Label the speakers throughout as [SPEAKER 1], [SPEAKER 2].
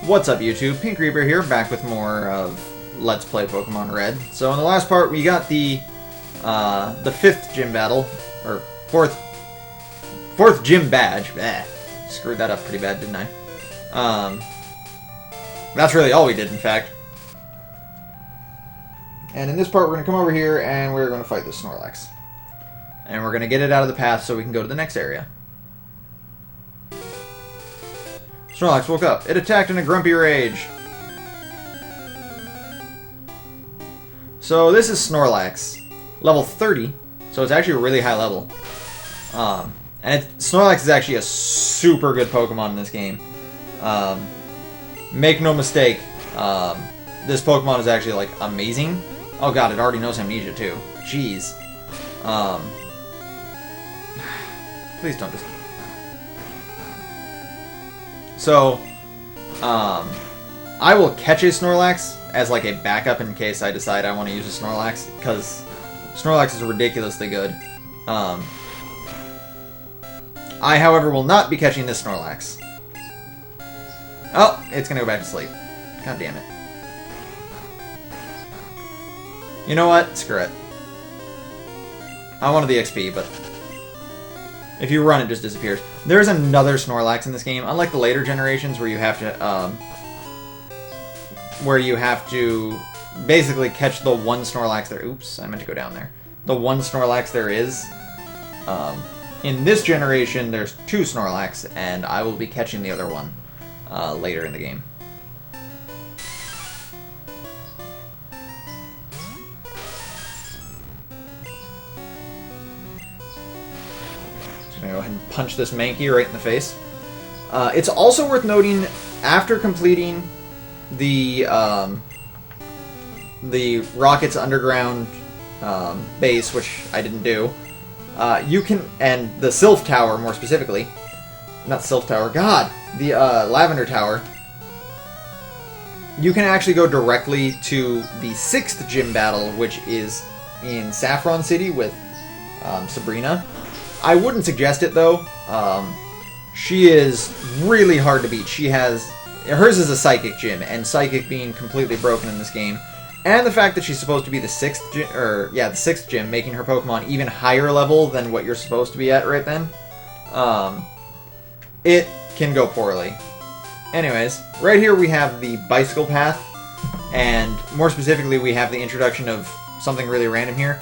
[SPEAKER 1] What's up, YouTube? Pink Reaper here, back with more of Let's Play Pokemon Red. So in the last part, we got the 5th gym battle, or 4th gym badge. Screwed that up pretty bad, didn't I? That's really all we did, in fact. And in this part, we're going to come over here, and we're going to fight this Snorlax. And we're going to get it out of the path so we can go to the next area. Snorlax woke up. It attacked in a grumpy rage. So this is Snorlax. Level 30. So it's actually a really high level. Snorlax is actually a super good Pokemon in this game. Make no mistake, this Pokemon is actually, like, amazing. Oh god, it already knows Amnesia, too. Jeez. Please don't just... So, I will catch a Snorlax as, like, a backup in case I decide I want to use a Snorlax, because Snorlax is ridiculously good. I, however, will not be catching this Snorlax. Oh, it's gonna go back to sleep. God damn it. You know what? Screw it. I wanted the XP, but if you run, it just disappears. There's another Snorlax in this game, unlike the later generations where you have to, basically catch the one Snorlax there. Oops, I meant to go down there. The one Snorlax there is. In this generation, there's 2 Snorlax, and I will be catching the other one later in the game. Just gonna go ahead and punch this Mankey right in the face. It's also worth noting, after completing the Rocket's underground base, which I didn't do, you can, and the Sylph Tower more specifically, not Sylph Tower, god, the Lavender Tower, you can actually go directly to the 6th gym battle, which is in Saffron City with Sabrina. I wouldn't suggest it though. She is really hard to beat. Hers is a Psychic gym, and Psychic being completely broken in this game, and the fact that she's supposed to be the 6th gym, making her Pokemon even higher level than what you're supposed to be at right then, it can go poorly. Anyways, right here we have the bicycle path, and more specifically we have the introduction of something really random here.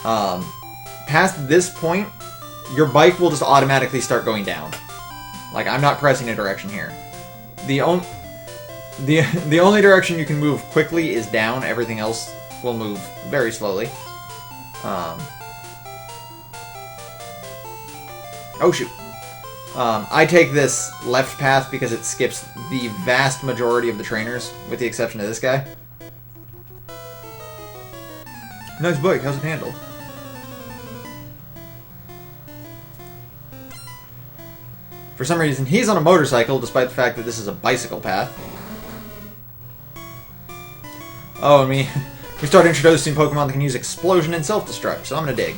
[SPEAKER 1] Past this point, your bike will just automatically start going down. Like, I'm not pressing a direction here. The only direction you can move quickly is down. Everything else will move very slowly. Oh shoot. I take this left path because it skips the vast majority of the trainers, with the exception of this guy. Nice bike, how's it handle? For some reason, he's on a motorcycle, despite the fact that this is a bicycle path. Oh, and we start introducing Pokemon that can use Explosion and Self-Destruct, so I'm gonna dig.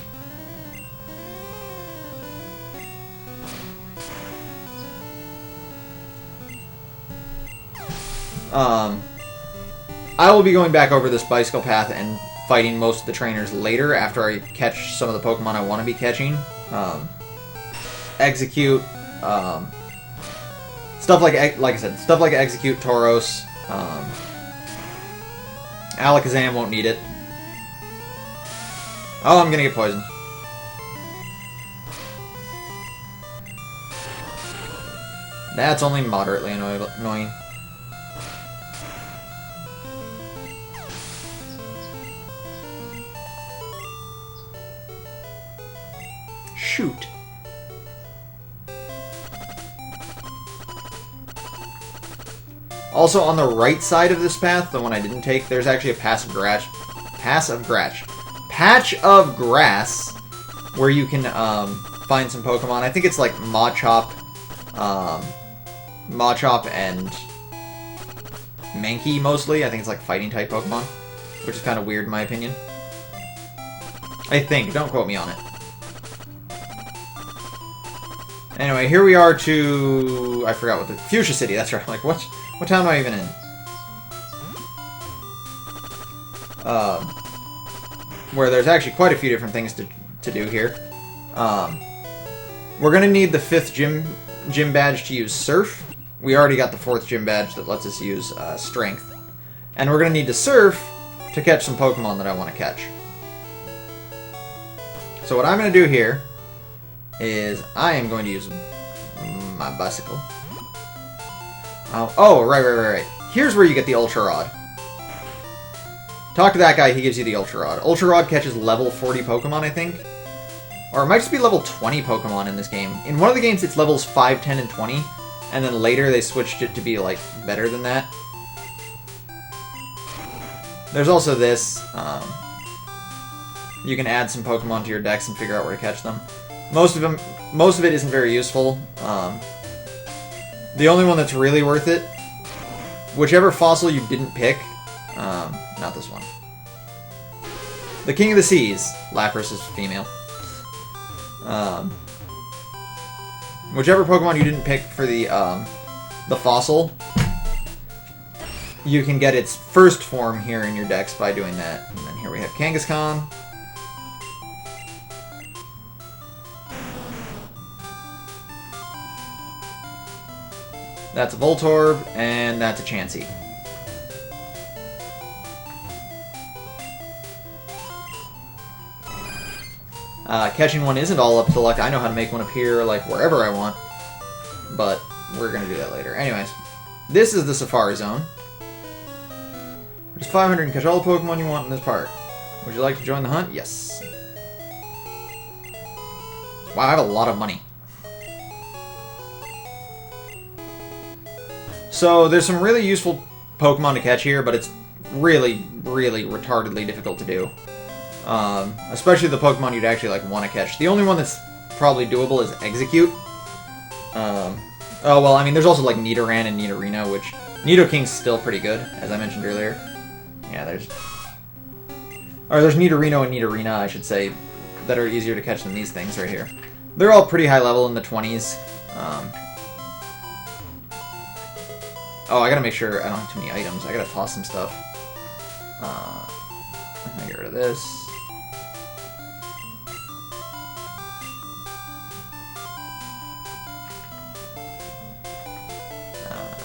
[SPEAKER 1] I will be going back over this bicycle path and fighting most of the trainers later after I catch some of the Pokemon I want to be catching. Execute, stuff like I said, stuff like Execute, Tauros, Alakazam won't need it. Oh, I'm gonna get poisoned. That's only moderately annoying. Shoot. Also, on the right side of this path, the one I didn't take, there's actually a patch of grass where you can find some Pokemon. I think it's like Machop and Mankey mostly. I think it's like fighting type Pokemon, which is kind of weird in my opinion. I think. Don't quote me on it. Anyway, here we are to... I forgot what the... Fuchsia City, that's right. Like, what town am I even in? Where there's actually quite a few different things to do here. We're gonna need the 5th gym badge to use Surf. We already got the 4th gym badge that lets us use Strength. And we're gonna need to Surf to catch some Pokemon that I want to catch. So what I'm gonna do here is I am going to use my bicycle. Oh, right. Here's where you get the Ultra Rod. Talk to that guy, he gives you the Ultra Rod. Ultra Rod catches level 40 Pokemon, I think. Or it might just be level 20 Pokemon in this game. In one of the games, it's levels 5, 10, and 20. And then later, they switched it to be, like, better than that. There's also this. You can add some Pokemon to your decks and figure out where to catch them. Most of it isn't very useful. The only one that's really worth it, whichever fossil you didn't pick, not this one. The King of the Seas. Lapras is female. Whichever Pokemon you didn't pick for the fossil, you can get its first form here in your decks by doing that. And then here we have Kangaskhan. That's a Voltorb, and that's a Chansey. Catching one isn't all up to luck. I know how to make one appear, like, wherever I want. But we're going to do that later. Anyways, this is the Safari Zone. There's 500 and catch all the Pokemon you want in this park. Would you like to join the hunt? Yes. Wow, I have a lot of money. So, there's some really useful Pokemon to catch here, but it's really, really retardedly difficult to do. Especially the Pokemon you'd actually like want to catch. The only one that's probably doable is Execute. Oh, well, I mean, there's also like Nidoran and Nidorino, which Nidoking's still pretty good, as I mentioned earlier. Yeah, there's Nidorino and Nidorina, I should say, that are easier to catch than these things right here. They're all pretty high level in the 20s. Oh, I gotta make sure I don't have too many items. I gotta toss some stuff. Let me get rid of this.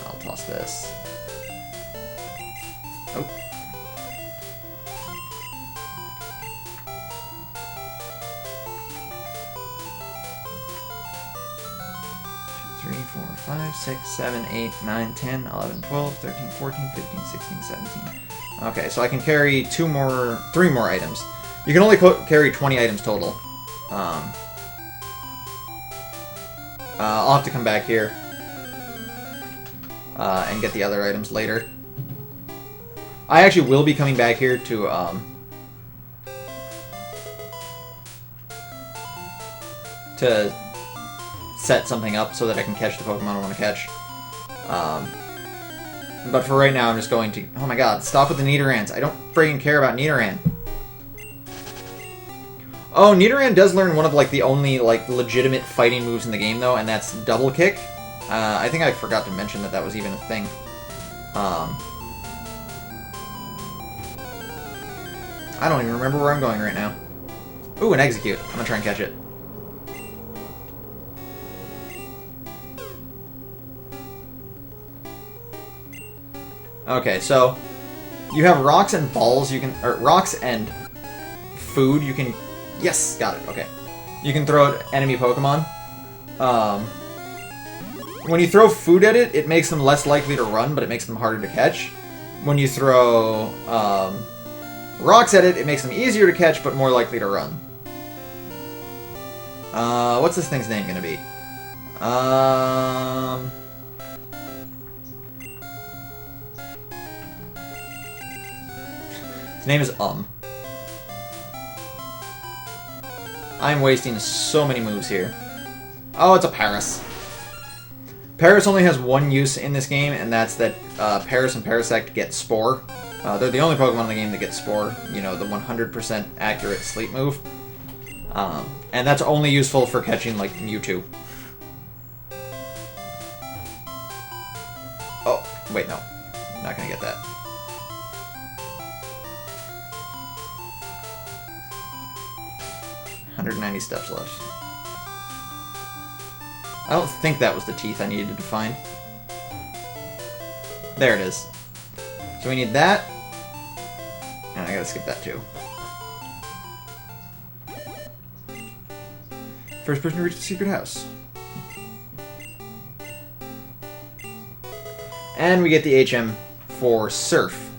[SPEAKER 1] I'll toss this. Oh. 2, 3, 4, 5, 6, 7, 8, 9, 10, 11, 12, 13, 14, 15, 16, 17. Okay, so I can carry 3 more items. You can only carry 20 items total. I'll have to come back here and get the other items later. I actually will be coming back here to set something up so that I can catch the Pokemon I want to catch. But for right now, I'm just going to... Oh my god, stop with the Nidorans. I don't friggin' care about Nidoran. Oh, Nidoran does learn one of, like, the only, like, legitimate fighting moves in the game, though, and that's Double Kick. I think I forgot to mention that was even a thing. I don't even remember where I'm going right now. Ooh, an Execute. I'm gonna try and catch it. Okay, so you have rocks and balls. You can, or rocks and food. You can, yes, got it. Okay, you can throw at enemy Pokemon. When you throw food at it, it makes them less likely to run, but it makes them harder to catch. When you throw rocks at it, it makes them easier to catch, but more likely to run. What's this thing's name gonna be? His name is I'm wasting so many moves here. Oh, it's a Paras. Paras only has one use in this game, and that's that Paras and Parasect get Spore. They're the only Pokemon in the game that get Spore. You know, the 100% accurate sleep move. And that's only useful for catching, like, Mewtwo. Oh, wait, no. I'm not gonna get that. $190 steps left. I don't think that was the teeth I needed to find. There it is. So we need that. And I gotta skip that too. First person to reach the secret house. And we get the HM for Surf.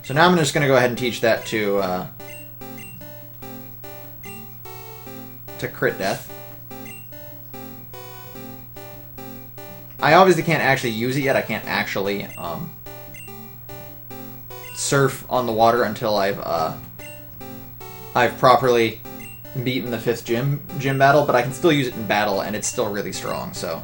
[SPEAKER 1] So now I'm just gonna go ahead and teach that to Crit Death. I obviously can't actually use it yet. I can't actually surf on the water until I've properly beaten the 5th gym battle, but I can still use it in battle, and it's still really strong. So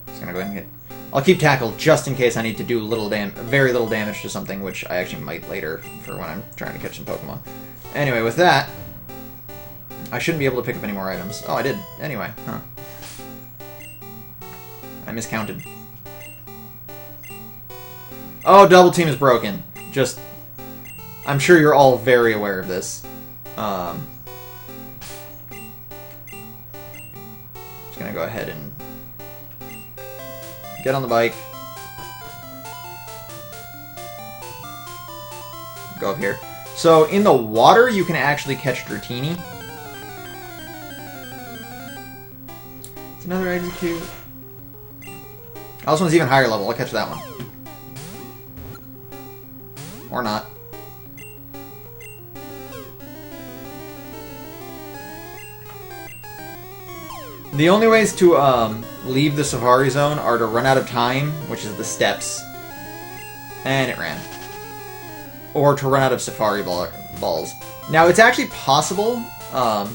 [SPEAKER 1] just gonna go ahead and get. I'll keep Tackle just in case I need to do very little damage to something, which I actually might later for when I'm trying to catch some Pokemon. Anyway, with that, I shouldn't be able to pick up any more items. Oh, I did. Anyway, huh. I miscounted. Oh, Double Team is broken. Just, I'm sure you're all very aware of this. Just gonna go ahead and get on the bike. Go up here. So, in the water, you can actually catch Dratini. It's another Execute. Oh, this one's even higher level. I'll catch that one. Or not. The only ways to leave the Safari Zone are to run out of time, which is the steps. And it ran. Or to run out of Safari balls. Now, it's actually possible to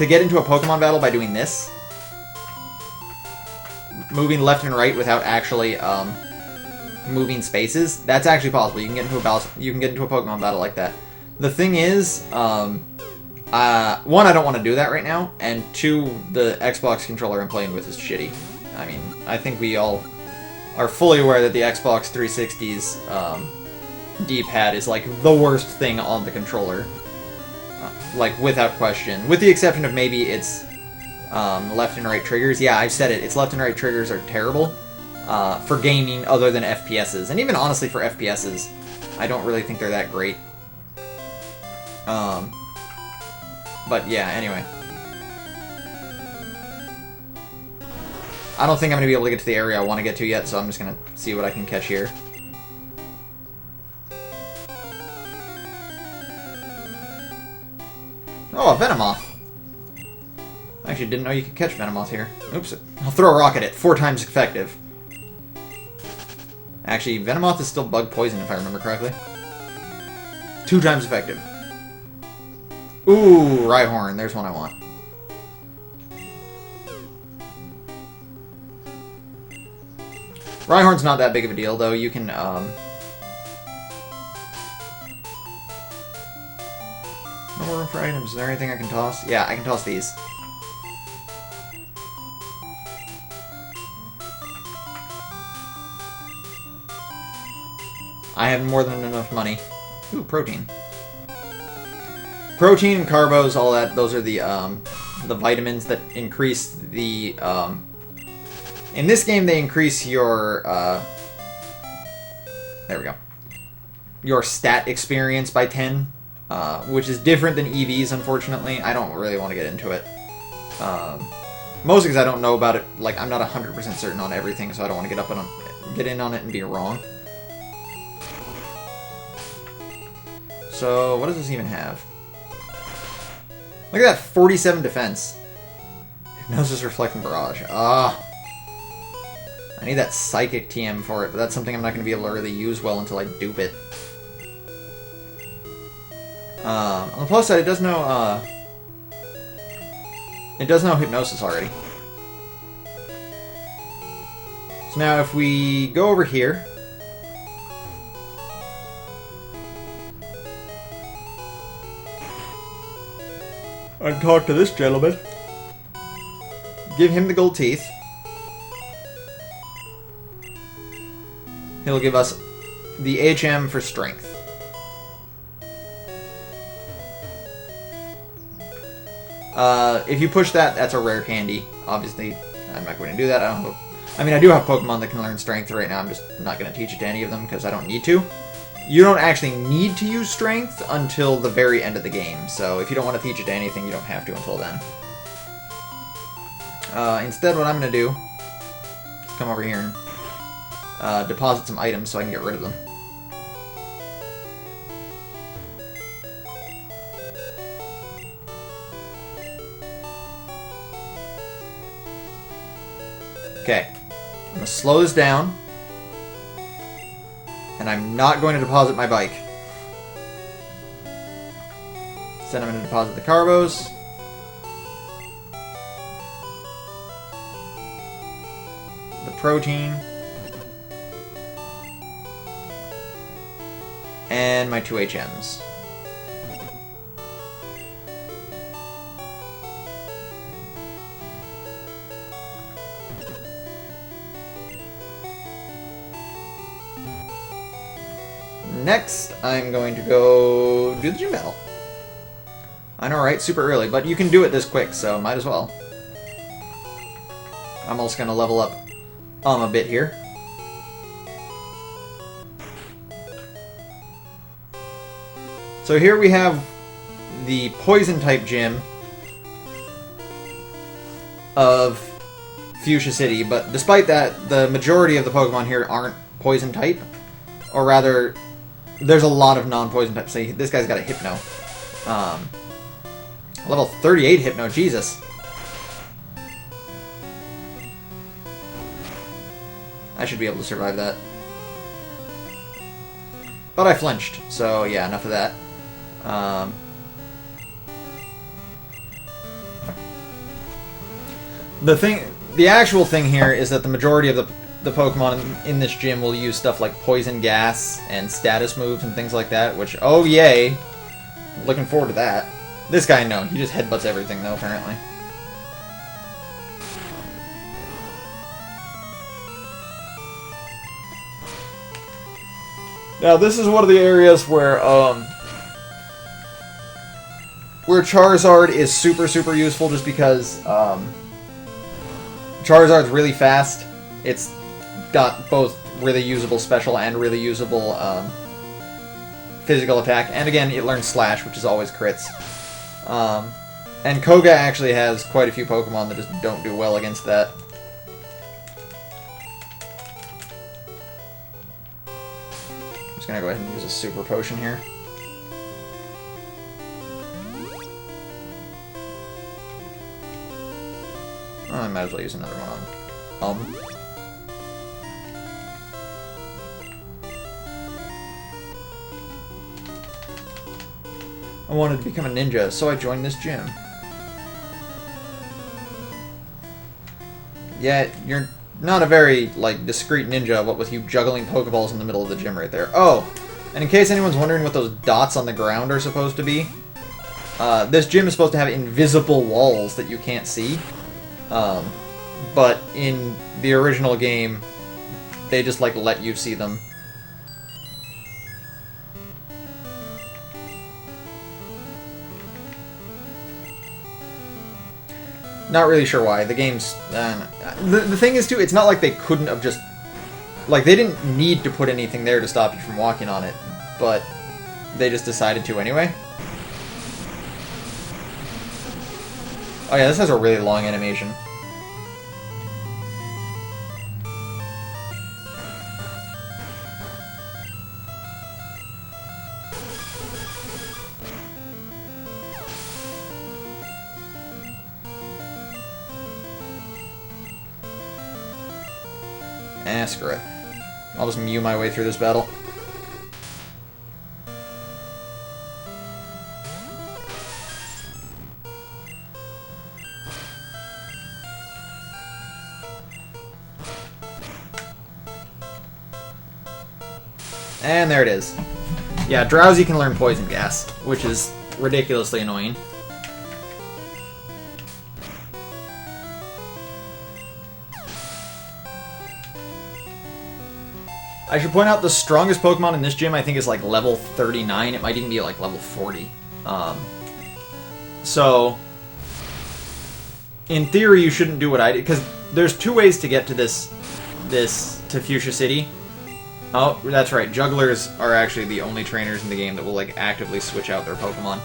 [SPEAKER 1] get into a Pokemon battle by doing this. Moving left and right without actually moving spaces. That's actually possible. You can get into a battle. You can get into a Pokemon battle like that. The thing is, one, I don't want to do that right now, and two, the Xbox controller I'm playing with is shitty. I mean, I think we all are fully aware that the Xbox 360's D-pad is like the worst thing on the controller, like without question, with the exception of maybe its left and right triggers. Yeah, I've said it. Its left and right triggers are terrible for gaming other than FPSs. And even honestly for FPSs, I don't really think they're that great. But yeah, anyway. I don't think I'm going to be able to get to the area I want to get to yet, so I'm just going to see what I can catch here. Oh, a Venomoth. I actually didn't know you could catch Venomoth here. Oops. I'll throw a rock at it. 4 times effective. Actually, Venomoth is still bug poison, if I remember correctly. 2 times effective. Ooh, Rhyhorn. There's one I want. Rhyhorn's not that big of a deal, though. You can, no more room for items. Is there anything I can toss? Yeah, I can toss these. I have more than enough money. Ooh, protein. Protein, carbos, all that. Those are the vitamins that increase the. In this game, they increase your. There we go. Your stat experience by 10, which is different than EVs. Unfortunately, I don't really want to get into it. Mostly because I don't know about it. Like, I'm not 100% certain on everything, so I don't want to get in on it and be wrong. So, what does this even have? Look at that, 47 defense. Hypnosis, Reflecting Barrage. I need that Psychic TM for it, but that's something I'm not going to be able to really use well until I dupe it. On the plus side, it does know Hypnosis already. So now if we go over here... and talk to this gentleman. Give him the gold teeth. He'll give us the HM for strength. If you push that, that's a rare candy. Obviously, I'm not going to do that. I do have Pokemon that can learn strength right now. I'm just not going to teach it to any of them because I don't need to. You don't actually need to use strength until the very end of the game. So if you don't want to teach it to anything, you don't have to until then. Instead, what I'm going to do is come over here and deposit some items so I can get rid of them. Okay, I'm going to slow this down, and I'm not going to deposit my bike. Instead, I'm going to deposit the Carbos. The protein. And my 2 HMs. Next, I'm going to go do the gym battle. I know, right? Super early, but you can do it this quick, so might as well. I'm also going to level up a bit here. So here we have the Poison-type gym of Fuchsia City, but despite that, the majority of the Pokemon here aren't Poison-type. Or rather, there's a lot of non-Poison types. See, this guy's got a Hypno. Level 38 Hypno, Jesus. I should be able to survive that. But I flinched, so yeah, enough of that. The actual thing here is that the majority of the Pokemon in this gym will use stuff like Poison Gas and status moves and things like that, which, oh yay! Looking forward to that. This guy, no, he just headbutts everything though, apparently. Now, this is one of the areas where Charizard is super, super useful just because Charizard's really fast. It's got both really usable special and really usable physical attack. And again, it learns Slash, which is always crits. And Koga actually has quite a few Pokemon that just don't do well against that. I'm just gonna go ahead and use a Super Potion here. Oh, I might as well use another one on I wanted to become a ninja, so I joined this gym. Yeah, you're not a very, discreet ninja, what with you juggling Pokeballs in the middle of the gym right there. Oh, and in case anyone's wondering what those dots on the ground are supposed to be, this gym is supposed to have invisible walls that you can't see. But in the original game, they just, let you see them. Not really sure why. The game's... the thing is, too, it's not like they couldn't have just... they didn't need to put anything there to stop you from walking on it, but they just decided to anyway. Oh yeah, this has a really long animation. Screw it. I'll just Mew my way through this battle. And there it is. Yeah, Drowsy can learn Poison Gas, which is ridiculously annoying. I should point out the strongest Pokemon in this gym I think is like level 39. It might even be like level 40. So, in theory, you shouldn't do what I did, because there's two ways to get to to Fuchsia City. Oh, that's right. Jugglers are actually the only trainers in the game that will like actively switch out their Pokemon.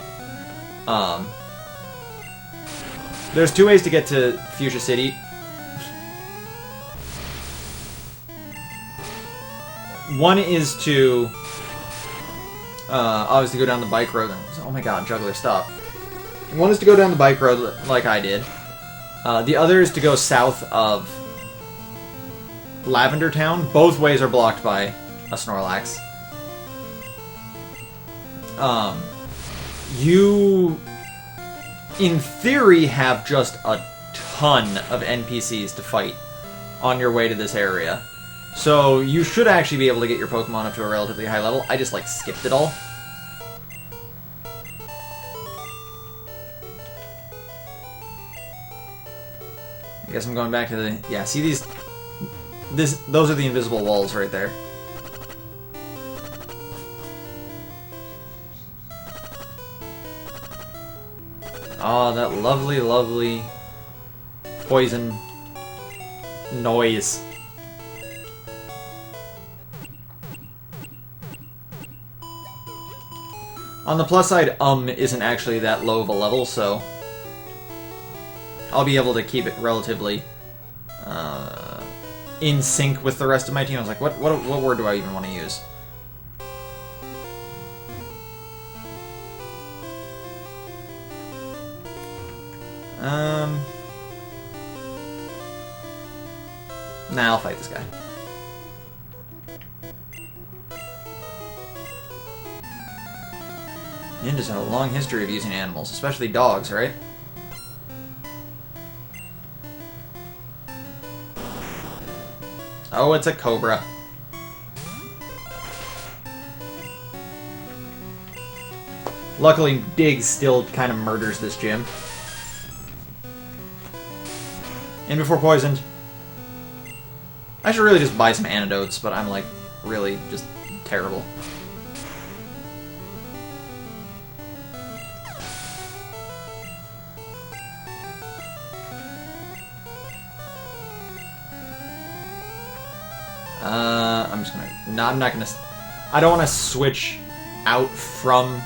[SPEAKER 1] There's two ways to get to Fuchsia City. One is to obviously go down the bike road. Oh my god, Juggler, stop. One is to go down the bike road like I did. The other is to go south of Lavender Town. Both ways are blocked by a Snorlax. You, in theory, have just a ton of NPCs to fight on your way to this area. So you should actually be able to get your Pokemon up to a relatively high level. I just, like, skipped it all. I guess I'm going back to the... Yeah, see these... Those are the invisible walls right there. Oh, that lovely, lovely poison noise. On the plus side, isn't actually that low of a level, so I'll be able to keep it relatively in sync with the rest of my team. I was like, what word do I even want to use? Nah, I'll fight this guy. Ninjas have a long history of using animals, especially dogs, right? Oh, it's a cobra. Luckily, Dig still kind of murders this gym. In before poisoned. I should really just buy some antidotes, but I'm, like, really just terrible. I'm just gonna... No, I'm not gonna... I don't want to switch out from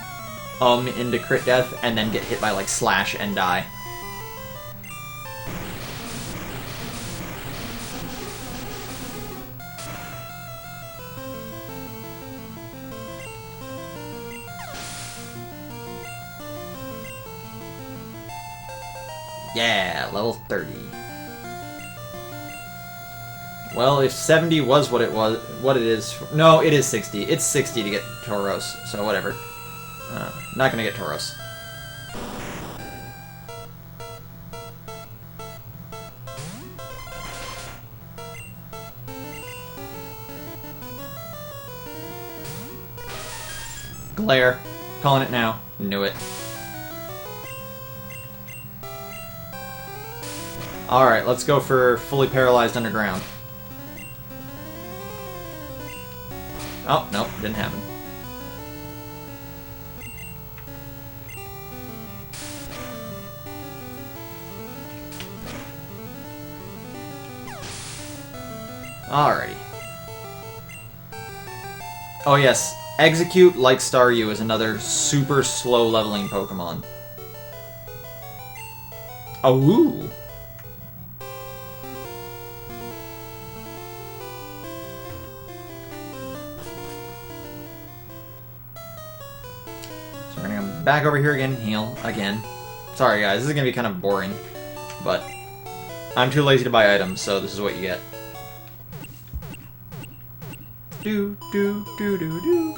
[SPEAKER 1] into crit death and then get hit by, like, Slash and die. Yeah, level 30. Well, if 70 was what it is... No, it is 60. It's 60 to get Tauros, so whatever. Not gonna get Tauros. Glare. Calling it now. Knew it. Alright, let's go for fully paralyzed underground. Oh, nope, didn't happen. Alrighty. Oh yes, Execute, like Staryu, is another super slow leveling Pokemon. Oh, ooh. So we're gonna go back over here again, heal again. Sorry guys, this is gonna be kind of boring, but I'm too lazy to buy items, so this is what you get. Do do do do do.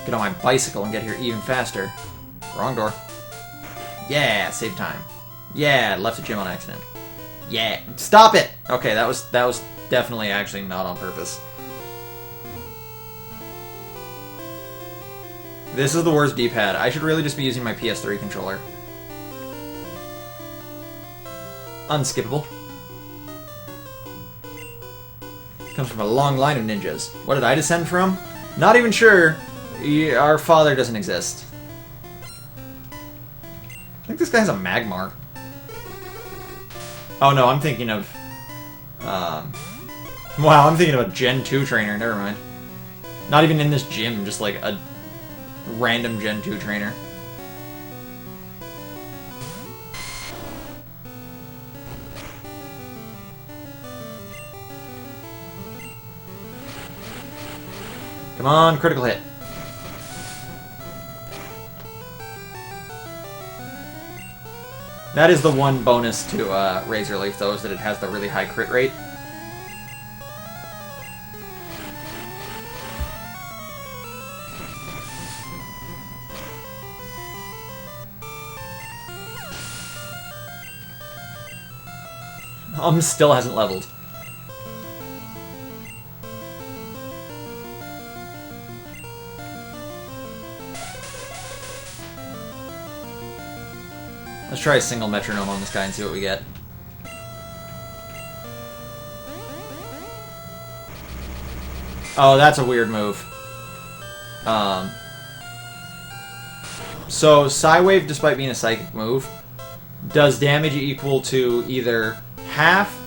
[SPEAKER 1] Get on my bicycle and get here even faster. Wrong door. Yeah, save time. Yeah, left the gym on accident. Yeah, stop it. Okay, that was definitely actually not on purpose. This is the worst D-pad. I should really just be using my PS3 controller. unskippable. Comes from a long line of ninjas. What did I descend from? Not even sure. Our father doesn't exist. I think this guy has a Magmar. Oh no, I'm thinking of... wow, I'm thinking of a Gen 2 trainer. Never mind. Not even in this gym, just like a random Gen 2 trainer. Come on, critical hit. That is the one bonus to Razor Leaf, though, is that it has the really high crit rate. Still hasn't leveled. Let's try a single metronome on this guy and see what we get. Oh, that's a weird move. So, Psywave, despite being a psychic move, does damage equal to either half,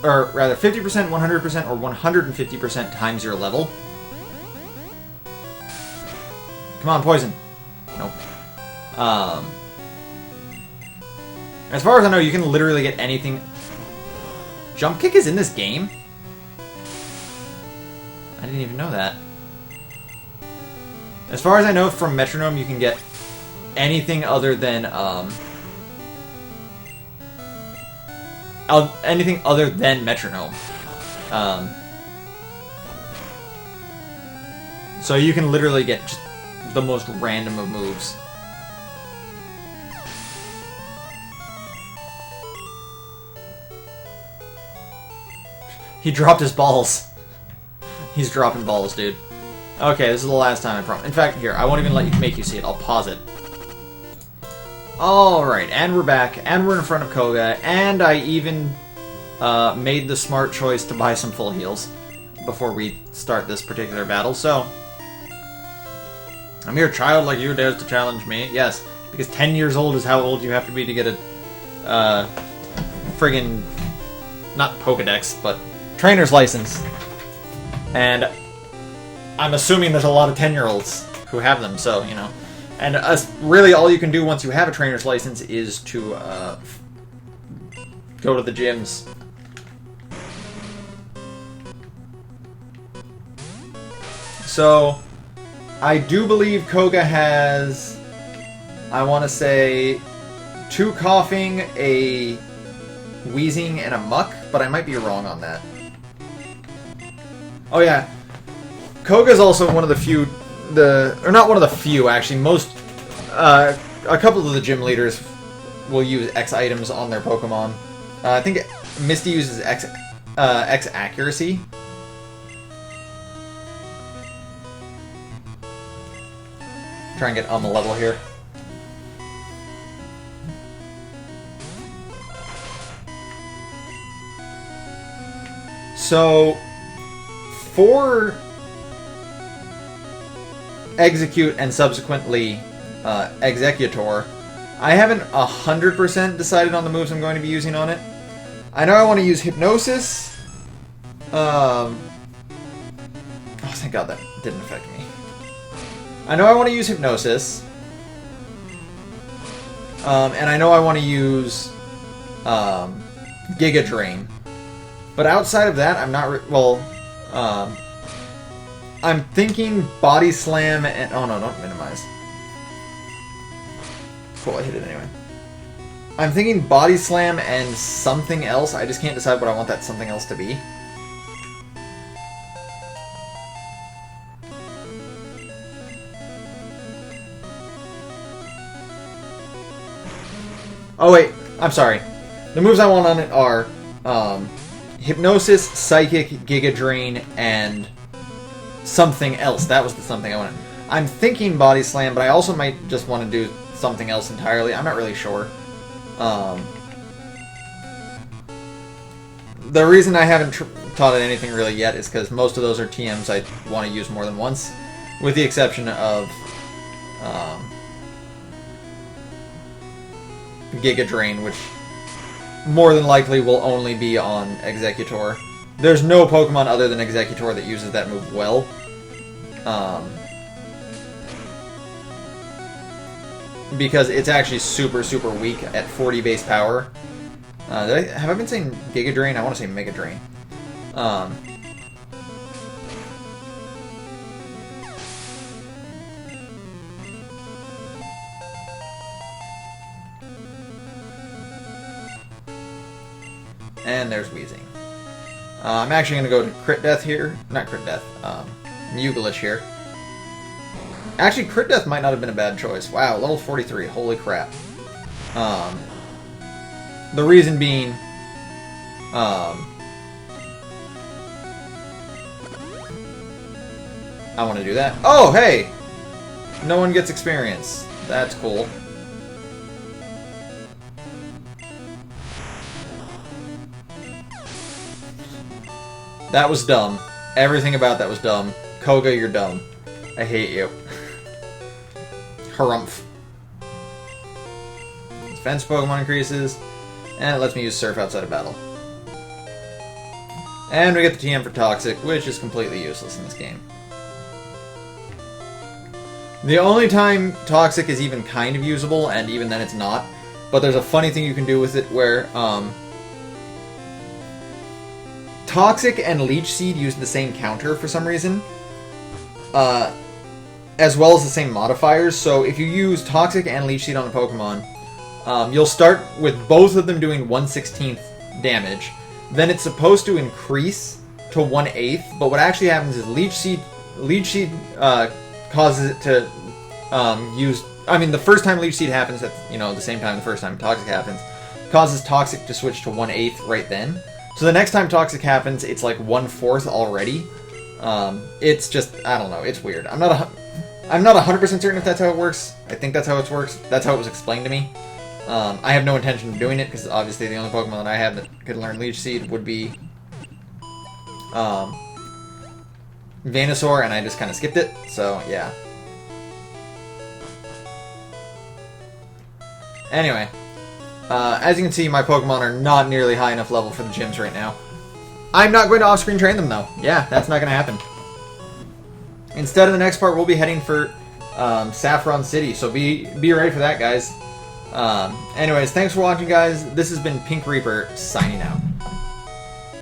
[SPEAKER 1] or rather 50%, 100%, or 150% times your level. Come on, poison. Nope. As far as I know, you can literally get anything. Jump Kick is in this game? I didn't even know that. As far as I know, from Metronome, you can get anything other than, anything other than Metronome. So you can literally get just the most random of moves. He dropped his balls. He's dropping balls, dude. Okay, this is the last time, I promise. In fact, here, I won't even let you make you see it. I'll pause it. Alright, and we're back, and we're in front of Koga, and I even made the smart choice to buy some full heals before we start this particular battle, so... I'm here, child like you dares to challenge me. Yes, because 10 years old is how old you have to be to get a, friggin... not Pokedex, but trainer's license. And I'm assuming there's a lot of 10-year-olds who have them, so, you know. And really all you can do once you have a trainer's license is to go to the gyms. So, I do believe Koga has, I want to say, 2 coughing, a wheezing, and a muck, but I might be wrong on that. Oh yeah, Koga's also one of the few, or not one of the few actually, most, a couple of the gym leaders will use X items on their Pokemon. I think Misty uses X accuracy. Try and get on the level here. So, for Execute and subsequently Executor, I haven't 100% decided on the moves I'm going to be using on it. I know I want to use Hypnosis. Oh, thank God that didn't affect me. I know I want to use Hypnosis. And I know I want to use Giga Drain. But outside of that, I'm not... I'm thinking Body Slam and... Oh no, don't minimize. Cool, I hit it anyway. I'm thinking Body Slam and something else. I just can't decide what I want that something else to be. Oh wait, I'm sorry. The moves I want on it are Hypnosis, Psychic, Giga Drain, and something else. That was the something I wanted. I'm thinking Body Slam, but I also might just want to do something else entirely. I'm not really sure. The reason I haven't taught it anything really yet is because most of those are TMs I want to use more than once, with the exception of Giga Drain, which more than likely will only be on Exeggutor. There's no Pokemon other than Exeggutor that uses that move well. Because it's actually super, super weak at 40 base power. Have I been saying Giga Drain? I want to say Mega Drain. And there's Weezing. I'm actually going to go to Crit Death here. Not Crit Death. Mewglitch here. Actually, Crit Death might not have been a bad choice. Wow, level 43. Holy crap. The reason being... I want to do that. Oh, hey! No one gets experience. That's cool. That was dumb. Everything about that was dumb. Koga, you're dumb. I hate you. Harumph. Defense Pokemon increases, and it lets me use Surf outside of battle. And we get the TM for Toxic, which is completely useless in this game. The only time Toxic is even kind of usable, and even then it's not, but there's a funny thing you can do with it where, Toxic and Leech Seed use the same counter for some reason, as well as the same modifiers. So if you use Toxic and Leech Seed on a Pokemon, you'll start with both of them doing 1/16 damage. Then it's supposed to increase to 1/8, but what actually happens is Leech Seed causes it to use... I mean, the first time Leech Seed happens at, the same time the first time Toxic happens, causes Toxic to switch to 1/8 right then. So the next time Toxic happens, it's like 1/4 already. It's just, I don't know, it's weird. I'm not 100% certain if that's how it works. I think that's how it works. That's how it was explained to me. I have no intention of doing it, because obviously the only Pokemon that I have that could learn Leech Seed would be Venusaur, and I just kind of skipped it, so yeah. Anyway, as you can see, my Pokemon are not nearly high enough level for the gyms right now. I'm not going to off-screen train them, though. Yeah, that's not going to happen. Instead, in the next part, we'll be heading for Saffron City, so be ready for that, guys. Anyways, thanks for watching, guys. This has been Pink Reaper, signing out.